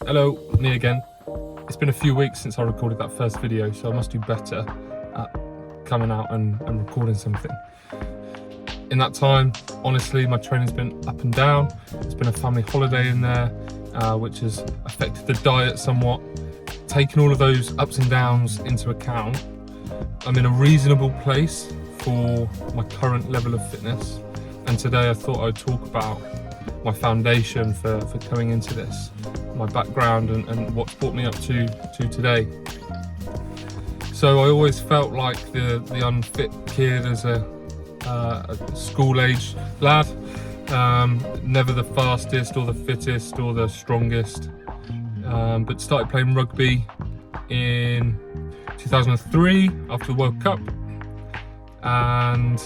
Hello, me again. It's been a few weeks since I recorded that first video, so I must do better at coming out and recording something. In that time, honestly, my training's been up and down. There's been a family holiday in there, which has affected the diet somewhat. Taking all of those ups and downs into account, I'm in a reasonable place for my current level of fitness. And today I thought I'd talk about my foundation for coming into this, my background and what's brought me up to today. So I always felt like the unfit kid as a school-age lad, never the fastest or the fittest or the strongest, but started playing rugby in 2003 after the World Cup and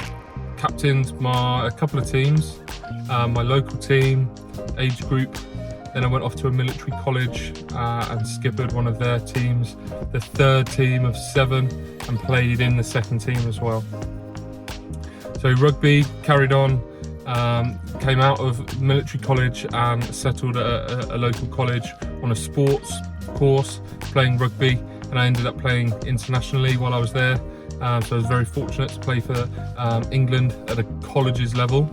captained a couple of teams, my local team, age group. Then I went off to a military college and skippered one of their teams, the third team of 7, and played in the second team as well. So rugby carried on, came out of military college and settled at a local college on a sports course playing rugby, and I ended up playing internationally while I was there. So I was very fortunate to play for England at a college's level.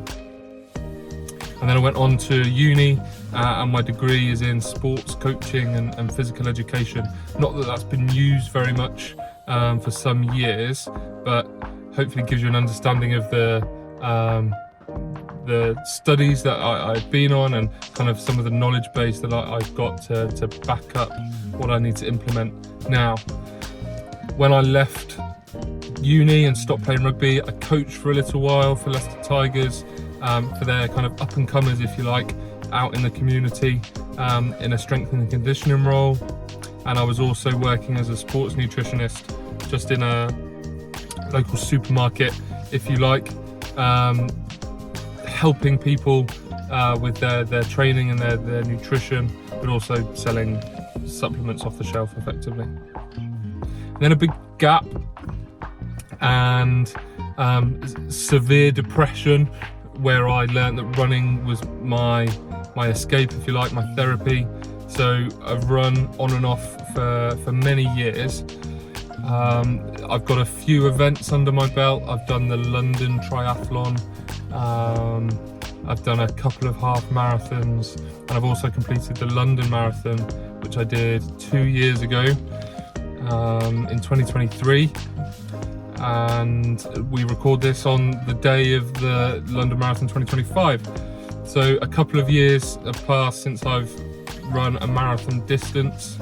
And then I went on to uni, and my degree is in sports coaching and physical education. Not that that's been used very much for some years, but hopefully gives you an understanding of the studies that I've been on and kind of some of the knowledge base that I've got to back up what I need to implement now. When I left uni and stopped playing rugby, I coached for a little while for Leicester Tigers, for their kind of up and comers, if you like, out in the community, in a strength and conditioning role. And I was also working as a sports nutritionist just in a local supermarket, if you like, helping people with their training and their nutrition, but also selling supplements off the shelf effectively. And then a big gap and severe depression, where I learned that running was my escape, if you like, my therapy. So I've run on and off for many years. I've got a few events under my belt. I've done the London Triathlon, I've done a couple of half marathons, and I've also completed the London Marathon, which I did 2 years ago, in 2023. And we record this on the day of the London Marathon 2025. So a couple of years have passed since I've run a marathon distance,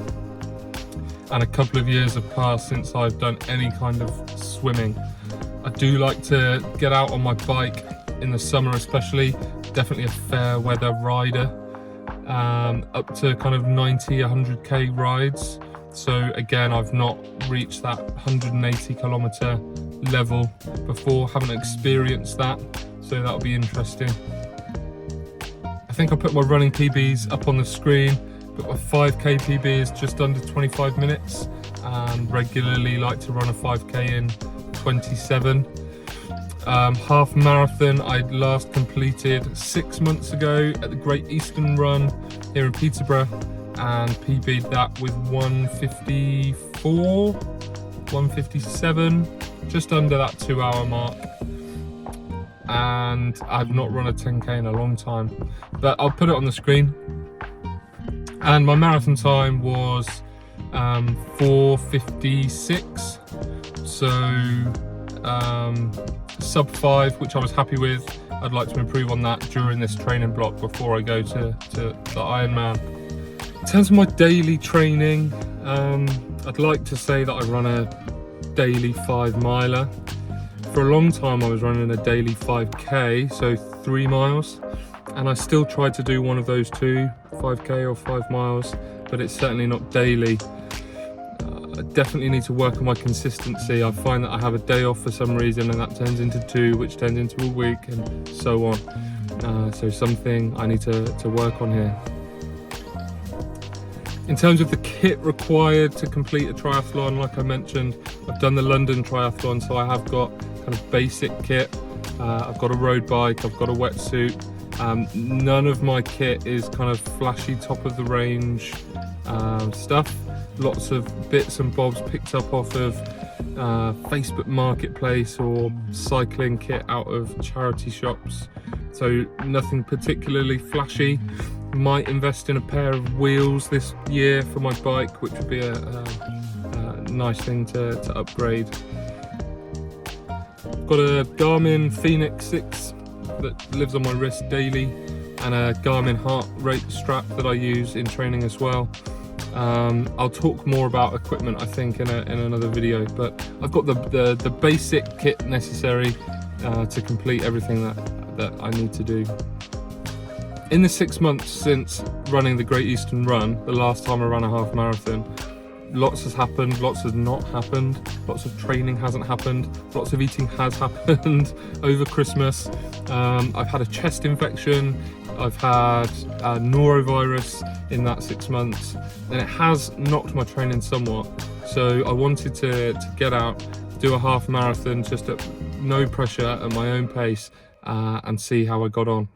and a couple of years have passed since I've done any kind of swimming. I do like to get out on my bike in the summer especially, definitely a fair weather rider, up to kind of 90-100k rides. So again, I've not reached that 180 kilometer level before, haven't experienced that, so that'll be interesting. I think I put my running PBs up on the screen, but my 5k PB is just under 25 minutes and regularly like to run a 5k in 27. Half marathon I last completed 6 months ago at the Great Eastern Run here in Peterborough, and PB'd that with 154, 157, just under that 2 hour mark. And I've not run a 10k in a long time, but I'll put it on the screen. And my marathon time was 4:56, so sub 5, which I was happy with. I'd like to improve on that during this training block before I go to the Ironman. In terms of my daily training, I'd like to say that I run a daily 5 miler. For a long time I was running a daily 5k, so 3 miles, and I still try to do one of those two, 5k or 5 miles, but it's certainly not daily. I definitely need to work on my consistency. I find that I have a day off for some reason and that turns into 2, which turns into a week, and so on. So something I need to work on here. In terms of the kit required to complete a triathlon, like I mentioned, I've done the London Triathlon, so I have got kind of basic kit. I've got a road bike, I've got a wetsuit, None of my kit is kind of flashy, top of the range stuff. Lots of bits and bobs picked up off of Facebook Marketplace or cycling kit out of charity shops. So nothing particularly flashy. Might invest in a pair of wheels this year for my bike, which would be a nice thing to upgrade. Got a Garmin Phoenix 6 that lives on my wrist daily, and a Garmin heart rate strap that I use in training as well. I'll talk more about equipment, I think, in another video, but I've got the basic kit necessary to complete everything that I need to do. In the 6 months since running the Great Eastern Run, the last time I ran a half marathon, lots has happened, lots has not happened, lots of training hasn't happened, lots of eating has happened over Christmas. I've had a chest infection, I've had a norovirus in that 6 months, and it has knocked my training somewhat. So I wanted to get out, do a half marathon just at no pressure, at my own pace, and see how I got on.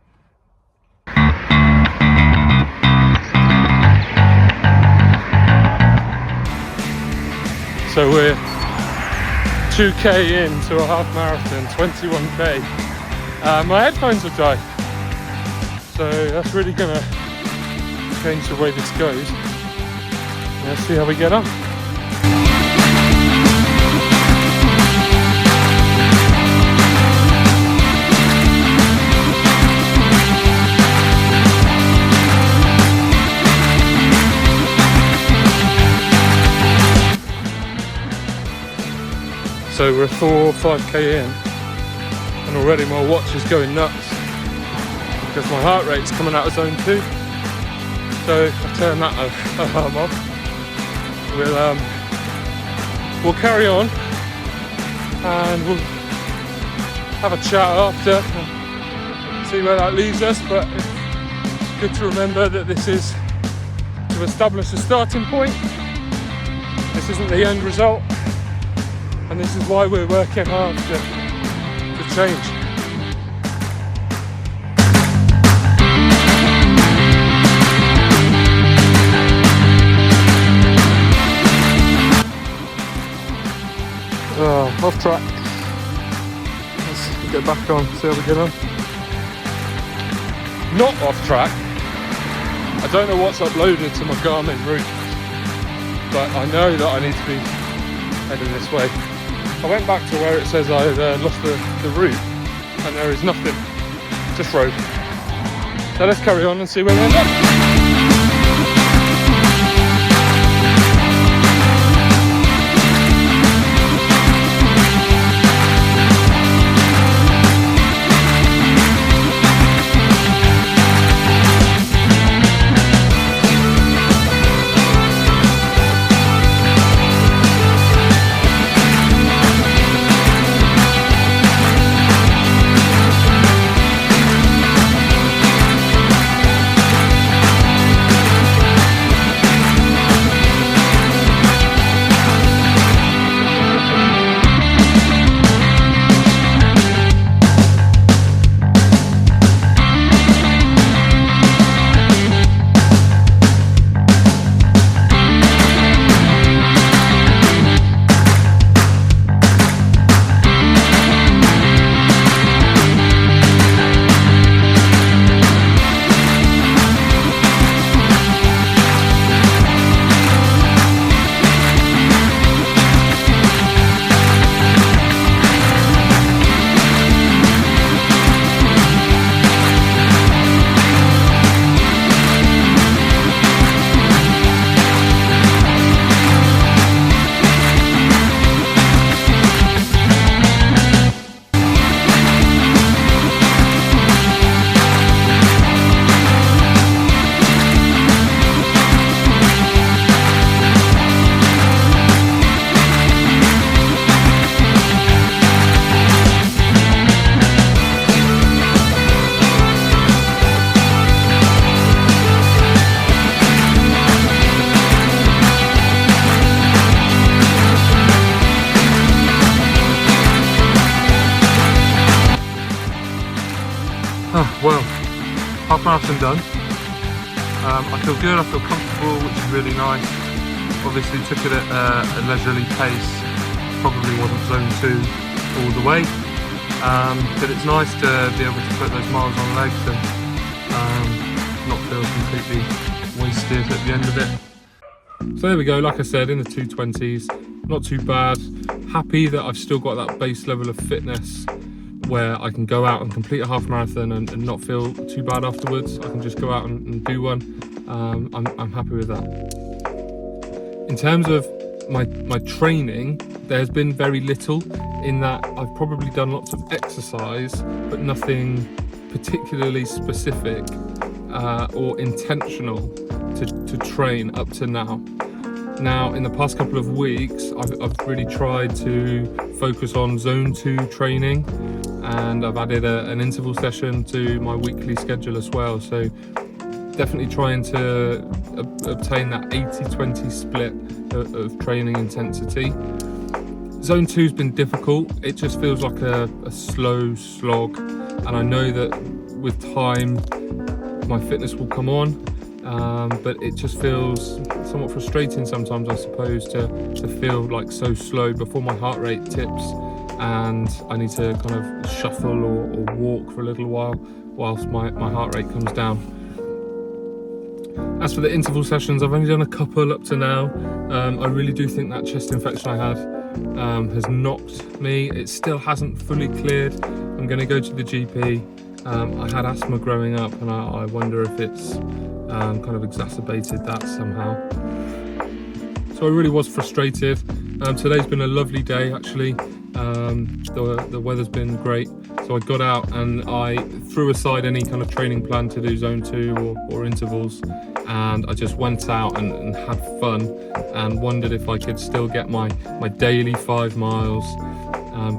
So we're 2k into a half marathon, 21k. My headphones have died, so that's really gonna change the way this goes. Let's see how we get on. So we're 4 or 5k in, and already my watch is going nuts because my heart rate's coming out of zone 2. So I turn that alarm off. We'll carry on, and we'll have a chat after and see where that leaves us. But it's good to remember that this is to establish a starting point. This isn't the end result. And this is why we're working hard to change. Off track. Let's get back on, see how we get on. Not off track. I don't know what's uploaded to my Garmin route, but I know that I need to be heading this way. I went back to where it says I had lost the route, and there is nothing, just road. So let's carry on and see where we end up. marathon done. I feel good, I feel comfortable, which is really nice. Obviously took it at a leisurely pace, probably wasn't zone 2 all the way, but it's nice to be able to put those miles on legs and not feel completely wasted at the end of it. So there we go, like I said, in the 220s, not too bad. Happy that I've still got that base level of fitness where I can go out and complete a half marathon and not feel too bad afterwards. I can just go out and do one. I'm happy with that. In terms of my training, there's been very little in that I've probably done lots of exercise, but nothing particularly specific or intentional to train up to now. Now, in the past couple of weeks, I've really tried to focus on zone 2 training, and I've added an interval session to my weekly schedule as well. So definitely trying to obtain that 80-20 split of training intensity. Zone 2's been difficult. It just feels like a slow slog, and I know that with time my fitness will come on, but it just feels somewhat frustrating sometimes, I suppose, to feel like so slow before my heart rate tips and I need to kind of shuffle or walk for a little while whilst my heart rate comes down. As for the interval sessions, I've only done a couple up to now. I really do think that chest infection I had has knocked me. It still hasn't fully cleared. I'm going to go to the GP. I had asthma growing up, and I wonder if it's kind of exacerbated that somehow. So I really was frustrated. Today's been a lovely day, actually. The weather's been great. So I got out and I threw aside any kind of training plan to do zone 2 or intervals, and I just went out and had fun and wondered if I could still get my daily 5 miles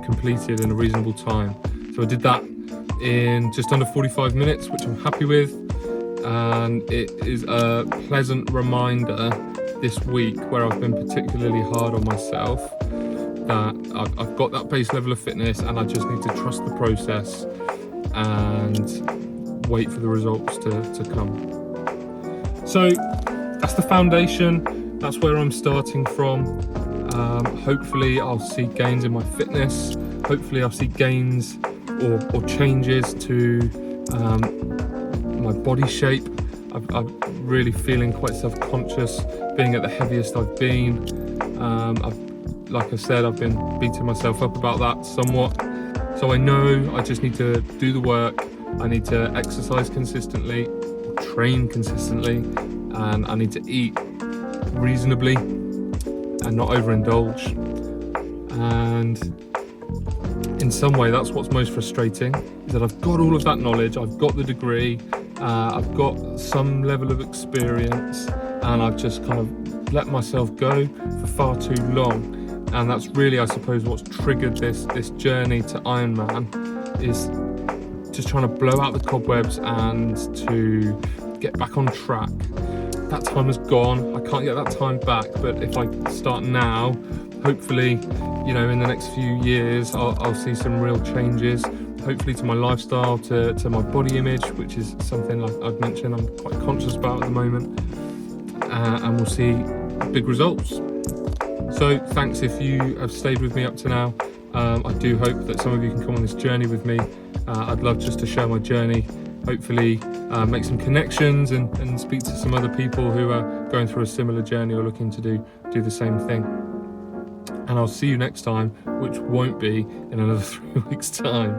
completed in a reasonable time. So I did that in just under 45 minutes, which I'm happy with, and it is a pleasant reminder this week where I've been particularly hard on myself that I've got that base level of fitness and I just need to trust the process and wait for the results to come. So that's the foundation, that's where I'm starting from. Hopefully I'll see gains in my fitness, hopefully I'll see gains or changes to my body shape. I'm really feeling quite self-conscious being at the heaviest I've been. Like I said, I've been beating myself up about that somewhat. So I know I just need to do the work. I need to exercise consistently, train consistently, and I need to eat reasonably and not overindulge. And in some way, that's what's most frustrating, is that I've got all of that knowledge, I've got the degree, I've got some level of experience, and I've just kind of let myself go for far too long. And that's really, I suppose, what's triggered this journey to Ironman, is just trying to blow out the cobwebs and to get back on track. That time is gone. I can't get that time back, but if I start now, hopefully, in the next few years, I'll see some real changes. Hopefully to my lifestyle, to my body image, which is something like I've mentioned I'm quite conscious about at the moment, and we'll see big results. So thanks if you have stayed with me up to now. I do hope that some of you can come on this journey with me. I'd love just to share my journey, hopefully make some connections and speak to some other people who are going through a similar journey or looking to do the same thing. And I'll see you next time, which won't be in another 3 weeks' time.